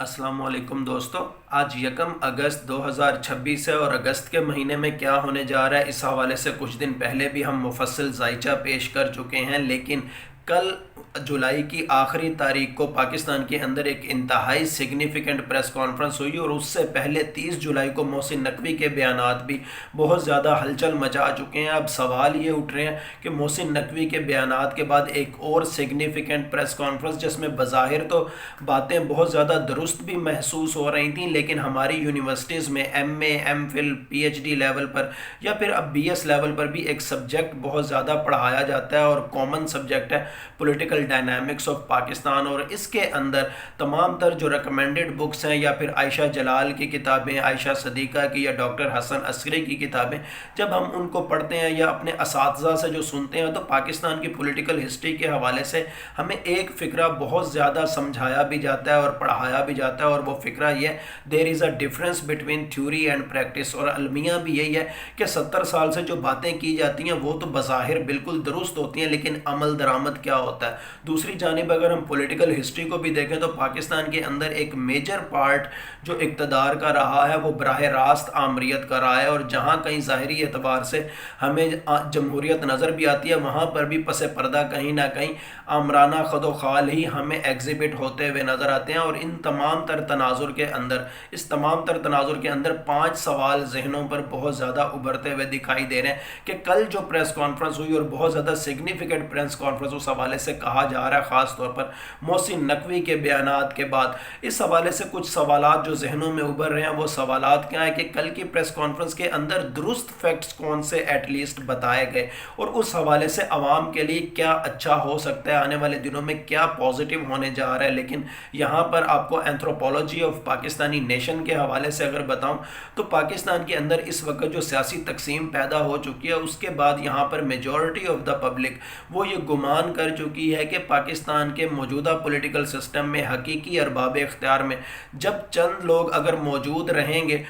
السلام علیکم دوستو، آج 1 اگست 2026 ہے اور اگست کے مہینے میں کیا ہونے جا رہا ہے اس حوالے سے کچھ دن پہلے بھی ہم مفصل ذائچہ پیش کر چکے ہیں، لیکن کل جولائی کی آخری تاریخ کو پاکستان کے اندر ایک انتہائی سگنیفیکنٹ پریس کانفرنس ہوئی اور اس سے پہلے 30 جولائی کو محسن نقوی کے بیانات بھی بہت زیادہ ہلچل مچا چکے ہیں۔ اب سوال یہ اٹھ رہے ہیں کہ محسن نقوی کے بیانات کے بعد ایک اور سگنیفیکنٹ پریس کانفرنس جس میں بظاہر تو باتیں بہت زیادہ درست بھی محسوس ہو رہی تھیں، لیکن ہماری یونیورسٹیز میں M A MPhil P H D level پر یا پھر اب بی ایس لیول پر بھی ایک سبجیکٹ بہت زیادہ پڑھایا جاتا ہے اور کامن سبجیکٹ ہے پولیٹیکل ڈائنامکس آف پاکستان، اور اس کے اندر تمام تر جو ریکمینڈڈ بکس ہیں یا پھر عائشہ جلال کی کتابیں، عائشہ صدیقہ کی یا ڈاکٹر حسن عسکری کی کتابیں، جب ہم ان کو پڑھتے ہیں یا اپنے اساتذہ سے جو سنتے ہیں تو پاکستان کی پولیٹیکل ہسٹری کے حوالے سے ہمیں ایک فکرہ بہت زیادہ سمجھایا بھی جاتا ہے اور پڑھایا بھی جاتا ہے، اور وہ فکرہ یہ there is a difference between theory and practice, اور المیہ بھی یہی ہے کہ 70 سال سے جو باتیں کی جاتی ہیں وہ تو بظاہر بالکل درست ہوتی ہیں، لیکن عمل درآمد کیا ہوتا ہے۔ دوسری جانب اگر ہم پولیٹیکل ہسٹری کو بھی دیکھیں تو پاکستان کے اندر ایک میجر پارٹ جو اقتدار کا رہا ہے وہ براہ راست آمریت کا رہا ہے، اور جہاں کہیں ظاہری اعتبار سے ہمیں جمہوریت نظر بھی آتی ہے وہاں پر بھی پس پردہ کہیں نہ کہیں آمرانہ خد و خال ہی ہمیں ایگزیبٹ ہوتے ہوئے نظر آتے ہیں۔ اور ان تمام تر تناظر کے اندر تمام تر تناظر کے اندر 5 سوال ذہنوں پر بہت زیادہ ابھرتے ہوئے دکھائی دے رہے ہیں کہ کل جو پریس کانفرنس ہوئی اور بہت زیادہ سگنیفیکنٹ پریس کانفرنس اس حوالے سے کہا جا رہا ہے، خاص طور پر محسن نقوی کے بیانات کے بعد اس حوالے سے کچھ سوالات جو ذہنوں میں ابھر رہے ہیں وہ سوالات کیا ہیں کہ کل کی پریس کانفرنس کے اندر درست فیکٹس کون سے ایٹ لیسٹ بتائے گئے، اور اس حوالے سے عوام کے لیے کیا اچھا ہو سکتا ہے، آنے والے دنوں میں کیا پازیٹیو ہونے جا رہا ہے۔ لیکن یہاں پر آپ کو اینتھروپولوجی آف پاکستانی نیشن کے حوالے سے اگر بتاؤں تو پاکستان کے اندر اس وقت جو سیاسی تقسیم پیدا ہو چکی ہے اس کے بعد یہاں پر میجورٹی آف دا پبلک وہ یہ گمان کر چکی ہے کہ پاکستان کے موجودہ پولیٹیکل سسٹم میں حقیقی ارباب اختیار میں جب چند لوگ اگر موجود رہیں گے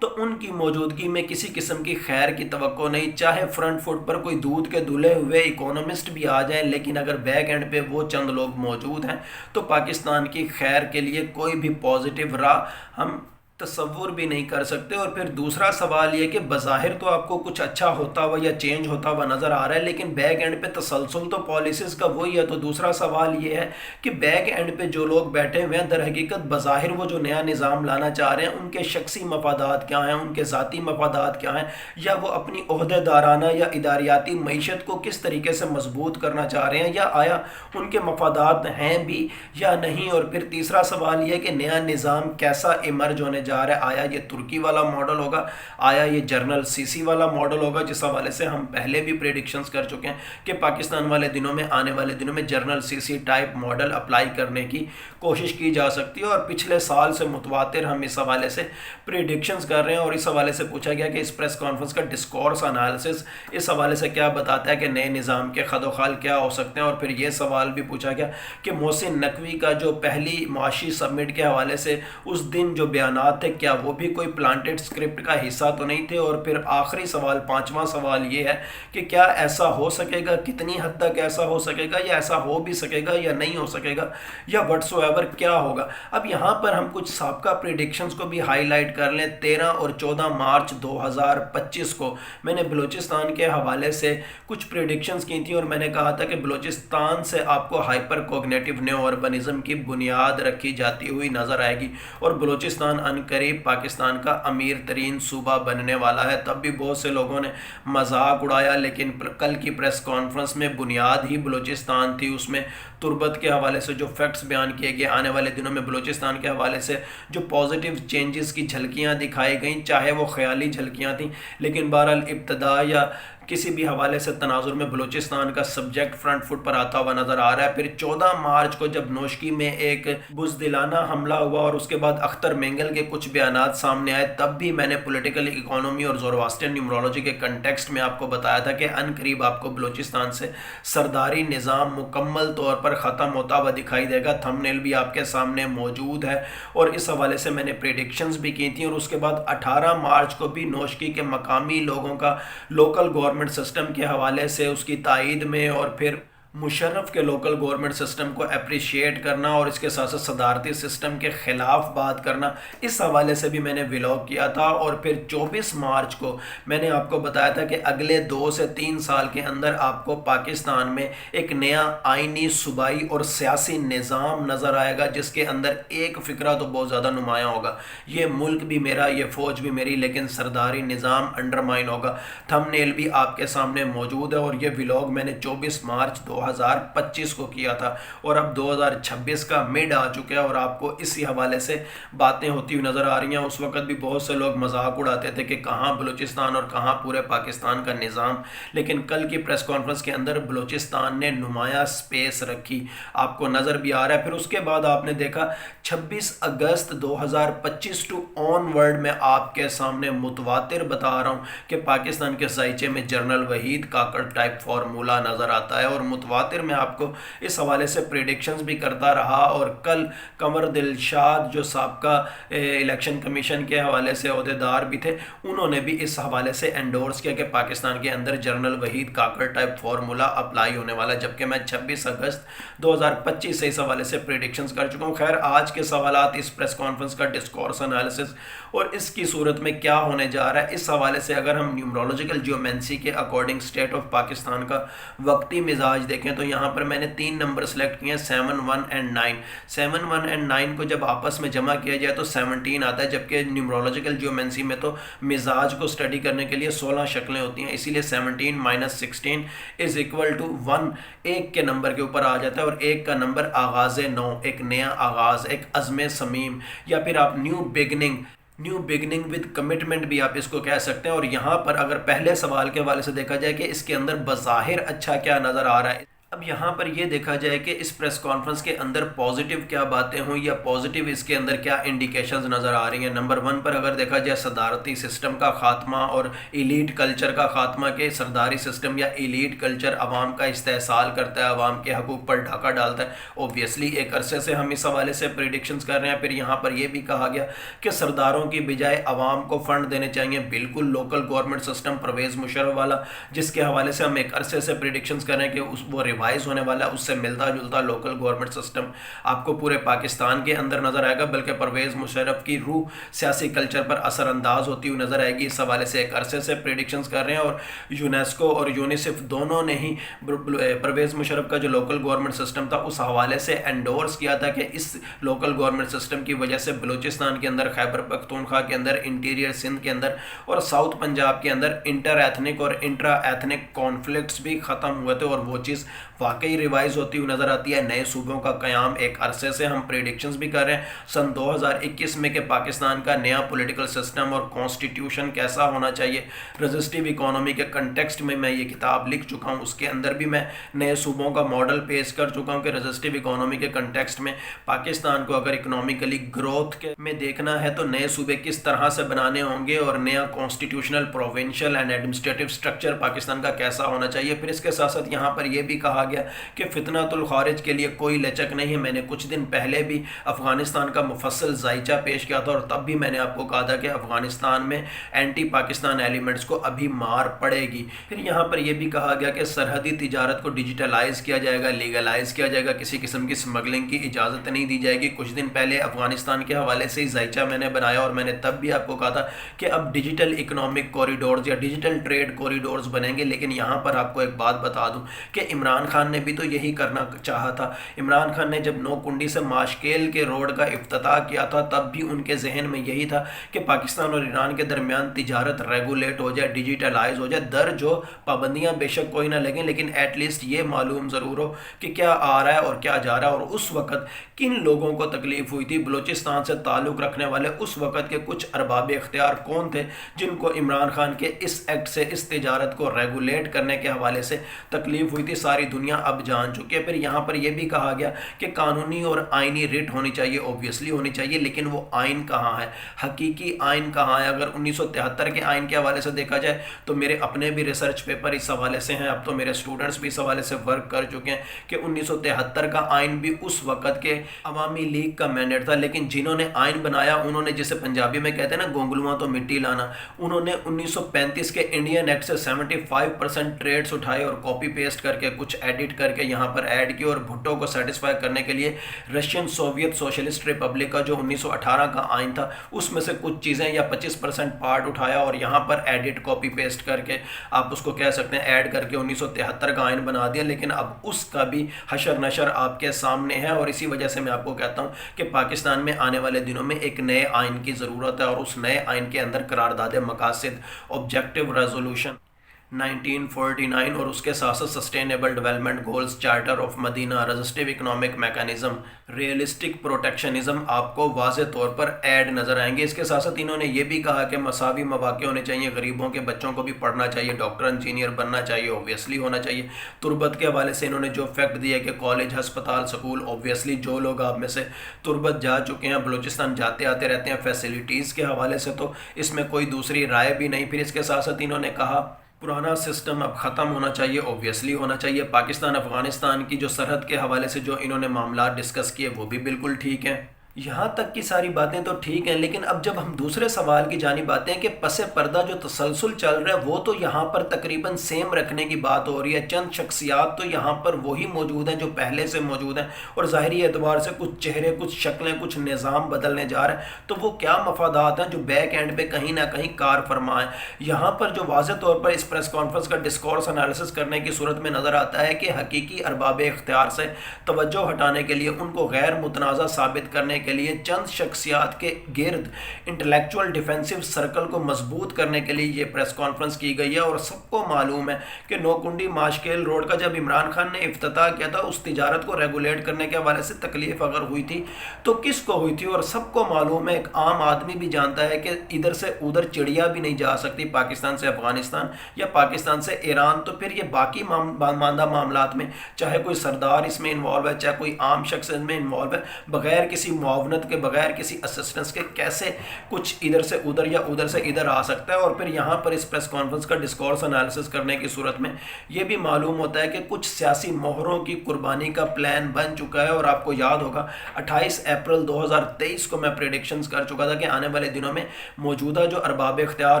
تو ان کی موجودگی میں کسی قسم کی خیر کی توقع نہیں، چاہے فرنٹ فٹ پر کوئی دودھ کے دھلے ہوئے اکونومسٹ بھی آ جائیں، لیکن اگر بیک اینڈ پہ وہ چند لوگ موجود ہیں تو پاکستان کی خیر کے لیے کوئی بھی پازیٹیو راہ ہم تصور بھی نہیں کر سکتے۔ اور پھر دوسرا سوال یہ کہ بظاہر تو آپ کو کچھ اچھا ہوتا ہوا یا چینج ہوتا ہوا نظر آ رہا ہے، لیکن بیک اینڈ پہ تسلسل تو پالیسیز کا وہی ہے۔ تو دوسرا سوال یہ ہے کہ بیک اینڈ پہ جو لوگ بیٹھے ہوئے ہیں در حقیقت بظاہر وہ جو نیا نظام لانا چاہ رہے ہیں ان کے شخصی مفادات کیا ہیں، ان کے ذاتی مفادات کیا ہیں، یا وہ اپنی عہدے دارانہ یا اداریاتی معیشت کو کس طریقے سے مضبوط کرنا چاہ رہے ہیں، یا آیا ان کے مفادات ہیں بھی یا نہیں۔ اور پھر تیسرا سوال یہ کہ نیا نظام کیسا ایمرج ہونے جا رہا ہے، آیا یہ ترکی والا ماڈل ہوگا، آیا یہ جنرل سی سی والا ماڈل ہوگا، جس حوالے سے ہم پہلے بھی پریڈکشنز کر چکے ہیں کہ پاکستان والے دنوں میں آنے والے دنوں میں جنرل سی سی ٹائپ ماڈل اپلائی کرنے کی کوشش کی جا سکتی ہے، اور پچھلے سال سے متواتر ہم اس حوالے سے پریڈکشنز کر رہے ہیں۔ اور اس حوالے سے پوچھا گیا کہ اس پریس کانفرنس کا ڈسکورس انالیسس اس حوالے سے کیا بتاتا ہے کہ نئے نظام کے خد و خال کیا ہو سکتے ہیں۔ اور پھر یہ سوال بھی پوچھا گیا کہ محسن نقوی کا جو پہلی معاشی سمٹ کے حوالے سے اس دن جو بیانات تھے کیا وہ بھی کوئی پلانٹڈ اسکرپٹ کا حصہ تو نہیں تھے۔ اور پھر آخری سوال، 5واں سوال یہ ہے کہ کیا ایسا ہو سکے گا، کتنی حد تک ایسا ہو سکے گا، یا ایسا ہو بھی سکے گا یا نہیں ہو سکے گا، یا وٹس ایور کیا ہوگا۔ اب یہاں پر ہم کچھ سابقہ پریڈکشنز کو بھی ہائی لائٹ کر لیں۔ 13 اور 14 مارچ 2025 کو میں نے بلوچستان کے حوالے سے کچھ پریڈکشنز کی تھیں، اور میں نے کہا تھا کہ بلوچستان سے آپ کو ہائپر کوگنیٹو نیو اربنزم کی بنیاد رکھی جاتی ہوئی نظر آئے گی، اور بلوچستان عنقریب پاکستان کا امیر ترین صوبہ بننے والا ہے۔ تب بھی بہت سے لوگوں نے مذاق اڑایا، لیکن کل کی پریس کانفرنس میں بنیاد ہی بلوچستان تھی، اس میں تربت کے حوالے سے جو فیکٹس بیان کیے گئے، آنے والے دنوں میں بلوچستان کے حوالے سے جو پازیٹیو چینجز کی جھلکیاں دکھائی گئیں، چاہے وہ خیالی جھلکیاں تھیں، لیکن بہرحال ابتدا یا کسی بھی حوالے سے تناظر میں بلوچستان کا سبجیکٹ فرنٹ فٹ پر آتا ہوا نظر آ رہا ہے۔ پھر 14 مارچ کو جب نوشکی میں ایک بزدلانہ حملہ ہوا اور اس کے بعد اختر مینگل کے کچھ بیانات سامنے آئے، تب بھی میں نے پولیٹیکل اکانومی اور زورواسٹر نیمرولوجی کے کنٹیکسٹ میں آپ کو بتایا تھا کہ ان قریب آپ کو بلوچستان سے سرداری نظام مکمل طور پر ختم ہوتا ہوا دکھائی دے گا۔ تھم نیل بھی آپ کے سامنے موجود ہے، اور اس حوالے سے میں نے پریڈکشنز بھی کی تھیں۔ اور اس کے بعد 18 مارچ کو بھی نوشکی کے مقامی لوگوں کا لوکل گورنمنٹ سسٹم کے حوالے سے اس کی تائید میں اور پھر मुशर्रफ के लोकल गवर्नमेंट सिस्टम को अप्रिशिएट करना और इसके साथ साथ सदारती सिस्टम के ख़िलाफ़ बात करना, इस हवाले से भी मैंने व्लॉग किया था। और फिर 24 मार्च को मैंने आपको बताया था कि अगले 2 से 3 साल के अंदर आपको पाकिस्तान में एक नया आइनी, सूबाई और सियासी निज़ाम नज़र आएगा, जिसके अंदर एक फ़िक्रा तो बहुत ज़्यादा नुमायाँ होगा, ये मुल्क भी मेरा, ये फ़ौज भी मेरी, लेकिन सरदारी निज़ाम अंडरमाइन होगा। थंबनेल भी आपके सामने मौजूद है और ये व्लॉग मैंने 24 मार्च 2025 को किया था और अब 2026 का मिड आ चुका है और आपको इसी हवाले से बातें होती हुई नज़र आ रही हैं। उस वक्त भी बहुत से लोग मजाक उड़ाते थे कि कहाँ बलूचिस्तान और कहाँ पूरे पाकिस्तान का निज़ाम, लेकिन कल की प्रेस कॉन्फ्रेंस के अंदर बलूचिस्तान ने नुमाया स्पेस रखी, आपको नज़र भी आ रहा है। फिर उसके बाद आपने देखा 26 अगस्त 2025 टू ऑनवर्ड में आपके सामने मुतवातिर बता रहा हूँ कि पाकिस्तान के ज़ाइचे में जनरल वहीद काकड़ टाइप फार्मूला नज़र आता है और मुतवातिर में आपको इस हवाले से प्रेडिक्शंस भी करता रहा। और कल कमर दिलशाद जो साबका इलेक्शन कमीशन के हवाले से अहदेदार भी थे, उन्होंने भी इस हवाले से एंडोर्स किया कि पाकिस्तान के अंदर जनरल वहीद काकड़ टाइप फार्मूला अप्लाई होने वाला, जबकि मैं 26 अगस्त 2025 से इस हवाले से प्रेडिक्शंस कर चुका हूँ। खैर, आज के सवालात, इस प्रेस कॉन्फ्रेंस का डिस्कोर्स एनालिसिस और इसकी सूरत में क्या होने जा रहा है, इस हवाले से अगर हम न्यूमरोलॉजिकल जियोमेंसी के अकॉर्डिंग स्टेट ऑफ पाकिस्तान का वक्ती मिजाज देखें तो यहाँ पर मैंने 3 नंबर सेलेक्ट किए हैं, 7, 1 एंड 9। 7, 1 एंड 9 को जब आपस में जमा किया जाए तो 17 आता है, जबकि न्यूमरोलॉजिकल जियोमेंसी में तो मिजाज को स्टडी करने के लिए 16 शक्लें होती हैं, इसीलिए 17 माइनस 16 इज इक्वल टू 1। एक के नंबर के ऊपर आ जाता है और एक का नंबर आगाज़ नौ, एक नया आगाज़, एक अज़्म समीम, या फिर आप न्यू बिगनिंग विद कमिटमेंट भी आप इसको कह सकते हैं। और यहाँ पर अगर पहले सवाल के हवाले से देखा जाए कि इसके अंदर बज़ाहिर अच्छा क्या नज़र आ रहा है, अब यहाँ पर ये देखा जाए कि इस प्रेस कॉन्फ्रेंस के अंदर पॉजिटिव क्या बातें हों या पॉजिटिव इसके अंदर क्या इंडिकेशंस नज़र आ रही हैं। नंबर 1 पर अगर देखा जाए सदारती सिस्टम का ख़ात्मा और एलीट कल्चर का ख़ात्मा, के सरदारी सिस्टम या एलीट कल्चर आवाम का इस्तेहसाल करता है, आवाम के हकूक़ पर डाका डालता है। ओब्वियसली एक अरसे से हम इस हवाले से प्रेडिक्शंस कर रहे हैं। फिर यहाँ पर यह भी कहा गया कि सरदारों की बजाय आवाम को फ़ंड देने चाहिए, बिल्कुल local government system Parvez Musharraf वाला, जिसके हवाले से हम एक अरसे से प्रेडिक्शंस कर रहे हैं कि वो रिवाइज होने वाला है, उससे मिलता जुलता लोकल गवर्नमेंट सिस्टम आपको पूरे पाकिस्तान के अंदर नजर आएगा, बल्कि परवेज़ मुशर्रफ की रूह सियासी कल्चर पर असरअंदाज होती हुई नजर आएगी। इस हवाले से एक अरसे से प्रेडिक्शंस कर रहे हैं और यूनेस्को और यूनिसेफ दोनों ने ही परवेज़ मुशर्रफ का जो लोकल गवर्नमेंट सिस्टम था उस हवाले से एंडोर्स किया था कि इस लोकल गवर्नमेंट सिस्टम की वजह से बलूचिस्तान के अंदर, खैबर पख्तूनख्वा के अंदर, इंटीरियर सिंध के अंदर और साउथ पंजाब के अंदर इंटर एथनिक और इंट्रा एथनिक कॉन्फ्लिक्ट्स भी ख़त्म हुए थे और वो चीज़ वाकई रिवाइज होती हुई नज़र आती है। नए सूबों का क़याम एक अरसे से हम प्रेडिक्शंस भी कर रहे हैं सन 2021 में कि पाकिस्तान का नया पॉलिटिकल सिस्टम और कॉन्स्टिट्यूशन कैसा होना चाहिए। रजिस्टिव इकोनॉमी के कंटेक्स्ट में मैं ये किताब लिख चुका हूँ, उसके अंदर भी मैं नए सूबों का मॉडल पेश कर चुका हूँ कि रजिस्टिव इकोनॉमी के कंटेक्स्ट में पाकिस्तान को अगर इकोनॉमिकली ग्रोथ के में देखना है तो नए सूबे किस तरह से बनाने होंगे और नया constitutional, provincial and administrative structure Pakistan का कैसा होना चाहिए। फिर इसके साथ साथ यहाँ पर यह भी कहा गया कि फितनातुल खारिज के लिए कोई लचक नहीं है। मैंने कुछ दिन पहले भी अफगानिस्तान का मुफस्सल जायचा पेश किया था और तब भी मैंने आपको कहा था कि अफगानिस्तान में एंटी पाकिस्तान एलिमेंट्स को अभी मार पड़ेगी। फिर यहाँ पर यह भी कहा गया कि सरहदी तिजारत को डिजिटलाइज किया जाएगा, लीगलाइज किया जाएगा, किसी किस्म की स्मगलिंग की इजाज़त नहीं दी जाएगी। कुछ दिन पहले अफगानिस्तान के हवाले से ही जायचा मैंने बनाया और मैंने तब भी आपको कहा था कि अब डिजिटल इकोनॉमिक कॉरिडोर्स या डिजिटल ट्रेड कॉरिडोर्स बनेंगे। लेकिन यहाँ पर आपको एक बात बता दूँ कि इमरान खान ने भी तो यही करना चाहा था। इमरान खान ने जब नौकुंडी से माशकेल के रोड का इफ्तिताह किया था तब भी उनके जहन में यही था कि पाकिस्तान और ईरान के दरमियान तिजारत रेगुलेट हो जाए, डिजिटलाइज हो जाए। दर जो पाबंदियां बेशक कोई ना लगें, लेकिन एटलीस्ट ये मालूम ज़रूर हो कि क्या आ रहा है और क्या जा रहा है और उस वक़्त किन लोगों को तकलीफ़ हुई थी। बलूचिस्तान से ताल्लुक़ रखने वाले उस वक़्त के कुछ अरबाब इख्तियार कौन थे जिनको इमरान खान के इस एक्ट से, इस तिजारत को रेगुलेट करने के हवाले से तकलीफ़ हुई थी, सारी दुनिया अब जान चुकी है। फिर यहाँ पर यह भी कहा गया कि कानूनी और आइनी रिट होनी चाहिए, ओब्वियसली होनी चाहिए, लेकिन वो आइन कहाँ है, हकीकी आइन कहाँ है। अगर 1973 के आइन के हवाले से देखा जाए तो मेरे अपने भी रिसर्च पेपर इस हवाले से हैं, अब तो मेरे स्टूडेंट्स भी इस हवाले से वर्क कर चुके हैं कि 1973 का आइन भी उस वक़्त के अवामी लीग का मैंडेट था। लेकिन जिन्होंने आइन बनाया उन्होंने, जिसे पंजाबी में कहते हैं ना गोंगलुआ तो मिट्टी लाना, उन्होंने 1935 के इंडियन एक्ट से 75% ट्रेड्स उठाए और कॉपी पेस्ट करके कुछ ایڈٹ کر کے یہاں پر ایڈ کیا اور بھٹو کو سیٹسفائی کرنے کے لیے رشین سوویت سوشلسٹ ریپبلک کا جو 1918 کا آئین تھا اس میں سے کچھ چیزیں یا 25% پارٹ اٹھایا اور یہاں پر ایڈٹ کاپی پیسٹ کر کے آپ اس کو کہہ سکتے ہیں ایڈ کر کے 1973 کا آئین بنا دیا، لیکن اب اس کا بھی حشر نشر آپ کے سامنے ہے، اور اسی وجہ سے میں آپ کو کہتا ہوں کہ پاکستان میں آنے والے دنوں میں ایک نئے آئین کی ضرورت ہے، اور اس نئے آئین کے اندر قرارداد مقاصد، آبجیکٹو ریزولوشن 1949 اور اس کے ساتھ ساتھ sustainable development goals, charter of Medina, رجسٹیو اکنامک میکانزم، ریئلسٹک پروٹیکشنزم آپ کو واضح طور پر ایڈ نظر آئیں گے۔ اس کے ساتھ ساتھ انہوں نے یہ بھی کہا کہ مساوی مواقع ہونے چاہیے، غریبوں کے بچوں کو بھی پڑھنا چاہیے، ڈاکٹر انجینئر بننا چاہیے، اوبویسلی ہونا چاہیے۔ تربت کے حوالے سے انہوں نے جو فیکٹ دیا کہ کالج، ہسپتال، سکول، اوبویسلی جو لوگ آپ میں سے تربت جا چکے ہیں، بلوچستان جاتے آتے رہتے ہیں، فیسلٹیز کے حوالے سے تو اس میں کوئی دوسری رائے بھی نہیں۔ پھر اس کے ساتھ ساتھ انہوں نے کہا پرانا سسٹم اب ختم ہونا چاہیے، اوبویسلی ہونا چاہیے۔ پاکستان افغانستان کی جو سرحد کے حوالے سے جو انہوں نے معاملات ڈسکس کیے وہ بھی بالکل ٹھیک ہیں۔ یہاں تک کی ساری باتیں تو ٹھیک ہیں، لیکن اب جب ہم دوسرے سوال کی جانب آتے ہیں کہ پس پردہ جو تسلسل چل رہا ہے وہ تو یہاں پر تقریباً سیم رکھنے کی بات ہو رہی ہے۔ چند شخصیات تو یہاں پر وہی موجود ہیں جو پہلے سے موجود ہیں، اور ظاہری اعتبار سے کچھ چہرے، کچھ شکلیں، کچھ نظام بدلنے جا رہے ہیں، تو وہ کیا مفادات ہیں جو بیک اینڈ پہ کہیں نہ کہیں کار فرما ہیں۔ یہاں پر جو واضح طور پر اس پریس کانفرنس کا ڈسکورس انالیسس کرنے کی صورت میں نظر آتا ہے کہ حقیقی ارباب اختیار سے توجہ ہٹانے کے لیے، ان کو غیر متنازع ثابت کرنے کے لیے، چند شخصیات کے گرد انٹلیکچوئل ڈیفینسو سرکل کو مضبوط کرنے کے لیے یہ پریس کانفرنس کی گئی ہے۔ اور سب کو معلوم ہے کہ نوکنڈی ماشکیل روڈ کا جب عمران خان نے افتتاح کیا تھا، اس تجارت کو ریگولیٹ کرنے کے حوالے سے تکلیف اگر ہوئی تھی تو کس کو ہوئی تھی؟ اور سب کو معلوم ہے، ایک عام آدمی بھی جانتا ہے کہ ادھر سے ادھر چڑیا بھی نہیں جا سکتی، پاکستان سے افغانستان یا پاکستان سے ایران۔ تو پھر یہ باقی ماندہ معاملات میں چاہے کوئی سردار اس میں انوالو ہے، چاہے کوئی عام شخص اس میں انوالو ہے، بغیر کسی معاونت کے، بغیر کسی اسسٹنس کے کیسے کچھ ادھر سے ادھر یا ادھر سے ادھر آ سکتا ہے؟ اور پھر یہاں پر اس پریس کانفرنس کا ڈسکورس انالیسس کرنے کی صورت میں یہ بھی معلوم ہوتا ہے کہ کچھ سیاسی مہروں کی قربانی کا پلان بن چکا ہے۔ اور آپ کو یاد ہوگا 28 اپریل 2023 کو میں پریڈکشنز کر چکا تھا کہ آنے والے دنوں میں موجودہ جو ارباب اختیار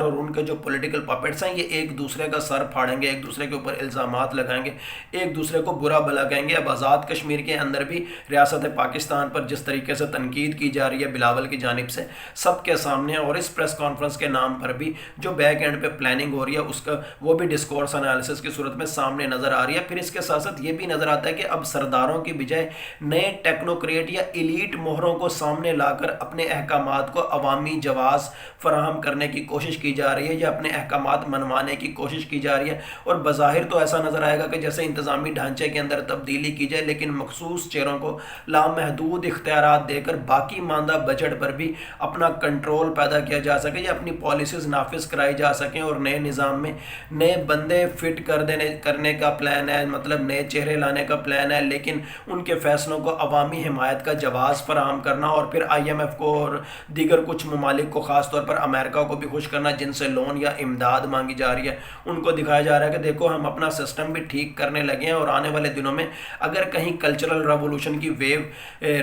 اور ان کے جو پولیٹیکل پاپٹس ہیں، یہ ایک دوسرے کا سر پھاڑیں گے، ایک دوسرے کے اوپر الزامات لگائیں گے، ایک دوسرے کو برا بھلا کہیں گے۔ اب آزاد کشمیر کے اندر بھی ریاست پاکستان پر جس طریقے سے تنقید کی جا رہی ہے بلاول کی جانب سے سب کے سامنے، اور اس پریس کانفرنس کے نام پر بھی جو بیک اینڈ پہ پلاننگ ہو رہی ہے اس کا وہ بھی ڈسکورس انالیسس کی صورت میں سامنے نظر آ رہی ہے۔ پھر اس کے ساتھ ساتھ یہ بھی نظر آتا ہے کہ اب سرداروں کی بجائے نئے ٹیکنوکریٹ یا ایلیٹ مہروں کو سامنے لا کر اپنے احکامات کو عوامی جواز فراہم کرنے کی کوشش کی جا رہی ہے، یا اپنے احکامات منوانے کی کوشش کی جا رہی ہے۔ اور بظاہر تو ایسا نظر آئے گا کہ جیسے انتظامی ڈھانچے کے اندر تبدیلی کی جائے، لیکن مخصوص چہروں کو لامحدود اختیارات دے کر باقی ماندہ بجٹ پر بھی اپنا کنٹرول پیدا کیا جا سکے، یا اپنی پالیسیز نافذ کرائی جا سکیں، اور نئے نظام میں نئے بندے فٹ کرنے کا پلان ہے، مطلب نئے چہرے لانے کا پلان ہے، لیکن ان کے فیصلوں کو عوامی حمایت کا جواز فراہم کرنا، اور پھر IMF کو اور دیگر کچھ ممالک کو، خاص طور پر امریکہ کو بھی خوش کرنا جن سے لون یا امداد مانگی جا رہی ہے، ان کو دکھایا جا رہا ہے کہ دیکھو ہم اپنا سسٹم بھی ٹھیک کرنے لگے ہیں، اور آنے والے دنوں میں اگر کہیں کلچرل ریولوشن کی ویو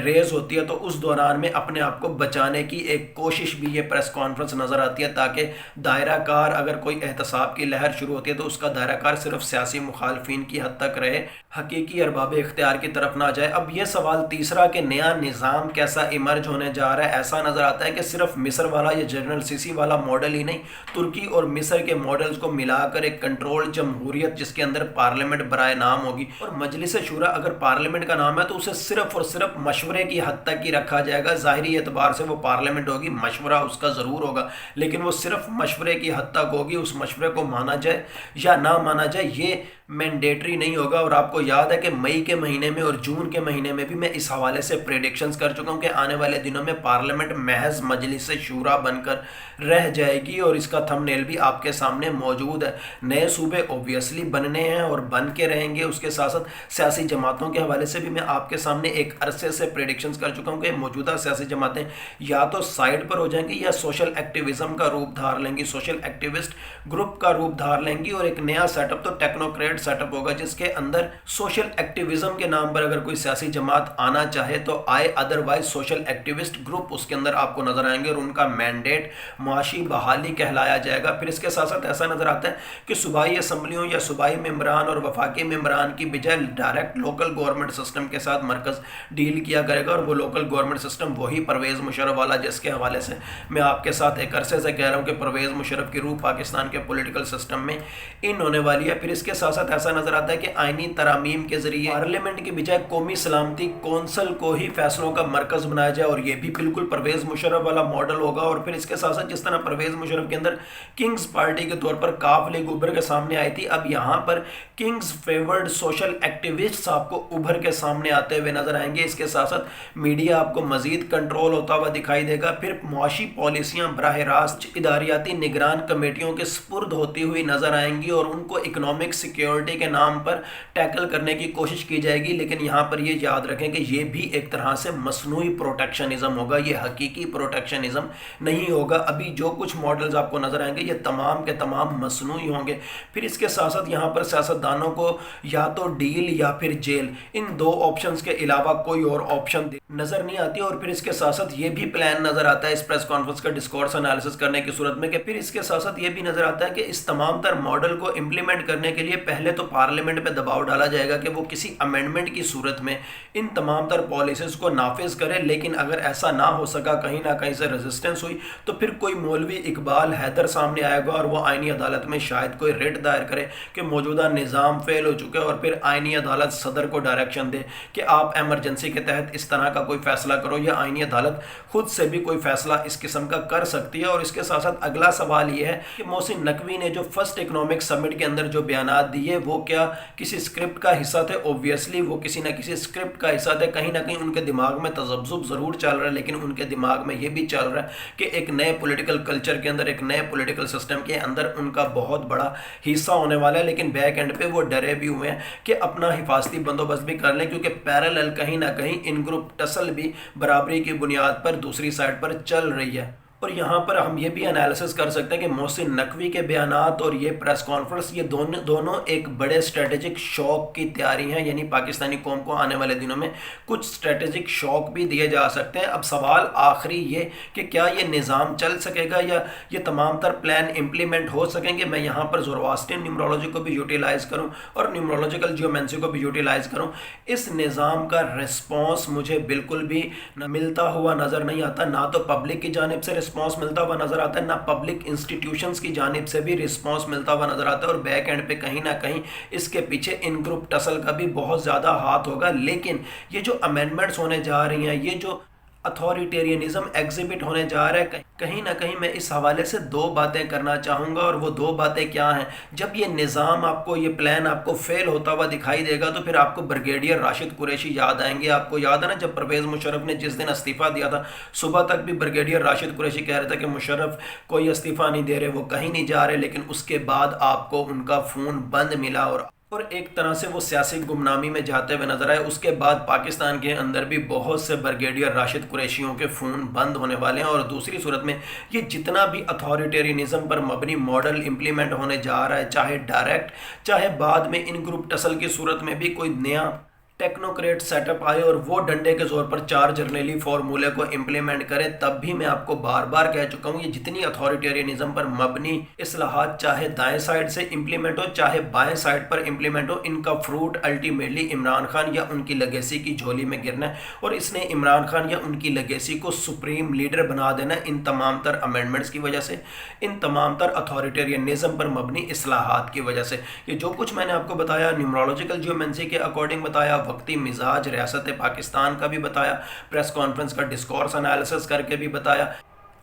ریز ہوتی ہے تو اس دوران میں اپنے آپ کو بچانے کی ایک کوشش بھی یہ پریس کانفرنس نظر آتی ہے، تاکہ دائرہ کار اگر کوئی احتساب کی لہر شروع ہوتی ہے تو اس کا دائرہ کار صرف سیاسی مخالفین کی حد تک رہے، حقیقی ارباب اختیار کی طرف نہ جائے۔ اب یہ سوال تیسرا کہ نیا نظام کیسا ایمرج ہونے جا رہا ہے، ایسا نظر آتا ہے کہ صرف مصر والا یا جنرل سیسی والا ماڈل ہی نہیں، ترکی اور مصر کے ماڈلز کو ملا کر ایک کنٹرول جمہوریت جس کے اندر پارلیمنٹ برائے نام ہوگی، اور مجلس شورا اگر پارلیمنٹ کا نام ہے تو اسے صرف اور صرف مشورے کی حد تک ہی رکھا جائے گا۔ ظاہری اعتبار سے وہ پارلیمنٹ ہوگی، مشورہ اس کا ضرور ہوگا، لیکن وہ صرف مشورے کی حد تک ہوگی۔ اس مشورے کو مانا جائے یا نہ مانا جائے یہ مینڈیٹری نہیں ہوگا۔ اور آپ کو یاد ہے کہ مئی کے مہینے میں اور جون کے مہینے میں بھی میں اس حوالے سے پریڈکشنز کر چکا ہوں کہ آنے والے دنوں میں پارلیمنٹ محض مجلس شورا بن کر رہ جائے گی، اور اس کا تھم نیل بھی آپ کے سامنے موجود ہے۔ نئے صوبے اوبویسلی بننے ہیں اور بن کے رہیں گے۔ اس کے ساتھ ساتھ سیاسی جماعتوں کے حوالے سے بھی میں آپ کے سامنے ایک عرصے سے پریڈکشنز کر چکا ہوں کہ موجودہ سیاسی جماعتیں یا تو سائڈ پر ہو جائیں گی یا سوشل ایکٹیویزم کا روپ دھار لیں گی، سوشل ایکٹیوسٹ گروپ کا روپ دھار لیں گی، اور ایک نیا سیٹ اپ تو ٹیکنوکریٹ टेक्नोक्रेट सेटअप होगा जिसके अंदर सोशल एक्टिविज्म के नाम पर अगर कोई सियासी जमात आना चाहे तो आए, अदरवाइज सोशल एक्टिविस्ट ग्रुप उसके अंदर आपको नजर आएंगे और उनका मैंडेट मुआशी बहाली कहलाया जाएगा। फिर इसके साथ साथ ऐसा नजर आता है कि सूबाई असम्बलियों या सूबाई मेंबरान और वफाकी मेंबरान की बजाय डायरेक्ट लोकल गवर्नमेंट सिस्टम के साथ मरकज डील किया करेगा, और वो लोकल गवर्नमेंट सिस्टम वही परवेज़ मुशर्रफ वाला जिसके हवाले से मैं आपके साथ एक अरसे से कह रहा हूँ कि परवेज़ मुशर्रफ की रूह पाकिस्तान के पॉलिटिकल सिस्टम में इन होने वाली है। फिर इसके साथ साथ ऐसा नजर आता है कि आईनी तरामीम के जरिए पार्लियामेंट की बजाय कौमी सलामती कौंसल को ही फैसलों का मरकज बनाया जाए, और ये भी बिल्कुल परवेज़ मुशर्रफ वाला मॉडल होगा। और फिर इसके साथ साथ जिस तरह परवेज़ मुशर्रफ के अंदर किंग्स पार्टी के तौर पर काफ लीग उभर के सामने आई थी, अब यहाँ पर किंग्स फेवर्ड सोशल एक्टिविस्ट्स आपको उभर के सामने आते हुए नजर आएंगे। इसके साथ साथ मीडिया आपको मजीद कंट्रोल होता हुआ दिखाई देगा। फिर मुआशी पॉलिसियाँ बराह रास्त इदारियाती निगरान कमेटियों के स्पुर्द होती हुई नजर आएंगी और उनको इकोनॉमिक सिक्योरिटी के नाम पर टैकल करने की कोशिश की जाएगी। लेकिन यहाँ पर ये याद रखें कि ये भी एक तरह से मसनूई प्रोटेक्शनिज्म होगा, ये हकीकी प्रोटेक्शनिज्म नहीं होगा। अभी जो कुछ मॉडल्स आपको नजर आएंगे ये तमाम के तमाम मसनूई होंगे। फिर इसके साथ साथ यहाँ पर सियासतदानों को या तो डील या फिर जेल, इन दो ऑप्शंस के अलावा कोई और ऑप्शन नजर नहीं आती। और फिर इसके साथ साथ ये भी प्लान नजर आता है इस प्रेस कॉन्फ्रेंस का डिस्कोर्स एनालिसिस करने की सूरत में कि फिर इसके साथ साथ ये भी नजर आता है कि इस तमाम तर मॉडल को इम्प्लीमेंट करने के लिए पहले तो पार्लियामेंट पे दबाव डाला जाएगा कि वो किसी अमेंडमेंट की सूरत में इन तमाम तर पॉलिसीज को नाफिज करे। लेकिन अगर ऐसा ना हो सका, कहीं ना कहीं से रेजिस्टेंस हुई, तो फिर कोई मौलवी इकबाल हैदर सामने आएगा और वो आईनी अदालत में शायद कोई रिट दायर करे कि मौजूदा निज़ाम फेल हो चुका है, और फिर आईनी अदालत सदर को डायरेक्शन दे कि आप एमरजेंसी के तहत इस तरह का कोई फैसला करो, या आईनी अदालत खुद से भी कोई फैसला इस किस्म का कर सकती है। और इसके साथ साथ अगला सवाल ये है कि मोहसिन नकवी ने जो फर्स्ट इकोनॉमिक समिट के अंदर जो बयानात दिए वो क्या किसी स्क्रिप्ट का हिस्सा थे? ऑब्वियसली वो किसी ना किसी स्क्रिप्ट का हिस्सा थे। कहीं ना कहीं उनके दिमाग में तजब्जुब ज़रूर चल रहा है, लेकिन उनके दिमाग में ये भी चल रहा है कि एक नए पॉलिटिकल कल्चर के अंदर, एक नए पॉलिटिकल सिस्टम के अंदर उनका बहुत बड़ा हिस्सा होने वाला है। लेकिन बैक एंड पे वो डरे भी हुए हैं कि अपना हिफाजती बंदोबस्त भी कर लें, क्योंकि पैरेलल कहीं ना कहीं इन ग्रुप टसल भी बराबरी की बुनियाद पर दूसरी साइड पर चल रही है। और यहाँ पर हम ये भी एनालिसिस कर सकते हैं कि मोहसिन नकवी के बयानात और ये प्रेस कॉन्फ्रेंस ये दोनों एक बड़े स्ट्रेटेजिक शॉक की तैयारी हैं, यानी पाकिस्तानी कौम को आने वाले दिनों में कुछ स्ट्रेटेजिक शॉक भी दिए जा सकते हैं। अब सवाल आखिरी ये कि क्या ये निज़ाम चल सकेगा या ये तमाम तर प्लान इम्प्लीमेंट हो सकेंगे। मैं यहाँ पर ज़ोरास्ट्रियन न्यूमरोलॉजी को भी यूटिलाइज़ करूँ और न्यूमरोलॉजिकल जियोमेंसी को भी यूटिलाइज़ करूँ, इस निज़ाम का रिस्पॉन्स मुझे बिल्कुल भी मिलता हुआ नज़र नहीं आता। ना तो पब्लिक की जानिब से रिस्पॉन्स मिलता हुआ नजर आता है, ना पब्लिक इंस्टीट्यूशंस की जानिब से भी रिस्पांस मिलता हुआ नजर आता है। और बैक एंड पे कहीं ना कहीं इसके पीछे इन ग्रुप टसल का भी बहुत ज़्यादा हाथ होगा। लेकिन ये जो अमेंडमेंट्स होने जा रही हैं, ये जो अथॉरिटेरियनिज्म एग्जिबिट होने जा रहा है, कहीं ना कहीं मैं इस हवाले से दो बातें करना चाहूँगा। और वो दो बातें क्या हैं? जब ये निज़ाम आपको, ये प्लान आपको फेल होता हुआ दिखाई देगा तो फिर आपको ब्रिगेडियर राशिद कुरैशी याद आएंगे। आपको याद है ना, जब परवेज़ मुशर्रफ ने जिस दिन इस्तीफ़ा दिया था, सुबह तक भी ब्रिगेडियर राशिद कुरैशी कह रहे थे कि मुशर्रफ कोई इस्तीफ़ा नहीं दे रहे, वो कहीं नहीं जा रहे। लेकिन उसके बाद आपको उनका फ़ोन बंद मिला और एक तरह से वो सियासी गुमनामी में जाते हुए नजर आए। उसके बाद पाकिस्तान के अंदर भी बहुत से ब्रिगेडियर राशिद कुरैशियों के फ़ोन बंद होने वाले हैं। और दूसरी सूरत में ये जितना भी अथॉरिटेरियनिज्म पर मबनी मॉडल इम्प्लीमेंट होने जा रहा है, चाहे डायरेक्ट चाहे बाद में इन ग्रुप टसल की सूरत में भी कोई नया टेक्नोक्रेट सेटअप आए और वो डंडे के जोर पर चार जर्नली फार्मूले को इम्प्लीमेंट करे, तब भी मैं आपको बार बार कह चुका हूँ, ये जितनी अथॉरिटेरियनिज्म पर मबनी इस्लाहात चाहे दाएं साइड से इम्प्लीमेंट हो चाहे बाएं साइड पर इम्प्लीमेंट हो, इनका फ्रूट अल्टीमेटली इमरान खान या उनकी लेगेसी की झोली में गिरना है। और इसने इमरान खान या उनकी लेगेसी को सुप्रीम लीडर बना देना इन तमाम तर अमेंडमेंट्स की वजह से, इन तमाम तर अथॉरिटेरियनिज्म पर मबनी इस्लाहात की वजह से। ये जो कुछ मैंने आपको बताया, न्यूमरोलॉजिकल जियोमेंसी के अकॉर्डिंग बताया, वक्ती मिजाज रियासत पाकिस्तान का भी बताया, प्रेस कॉन्फ्रेंस का डिस्कोर्स एनालिसिस करके भी बताया,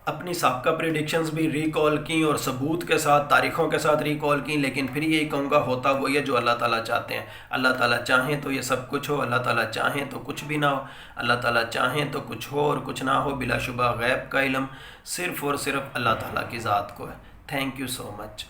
अपनी साबका प्रेडिक्शंस भी रिकॉल की और सबूत के साथ, तारीखों के साथ रिकॉल की। लेकिन फिर यही कहूँगा, होता वो ये जो अल्लाह ताला चाहते हैं। अल्लाह ताला चाहें तो ये सब कुछ हो, अल्लाह ताला चाहें तो कुछ भी ना हो, अल्लाह ताला चाहें तो कुछ हो और कुछ ना हो। बिलाशुबा गैब का इल्म सिर्फ़ और सिर्फ अल्लाह ताला की ज़ात को है। Thank you so much.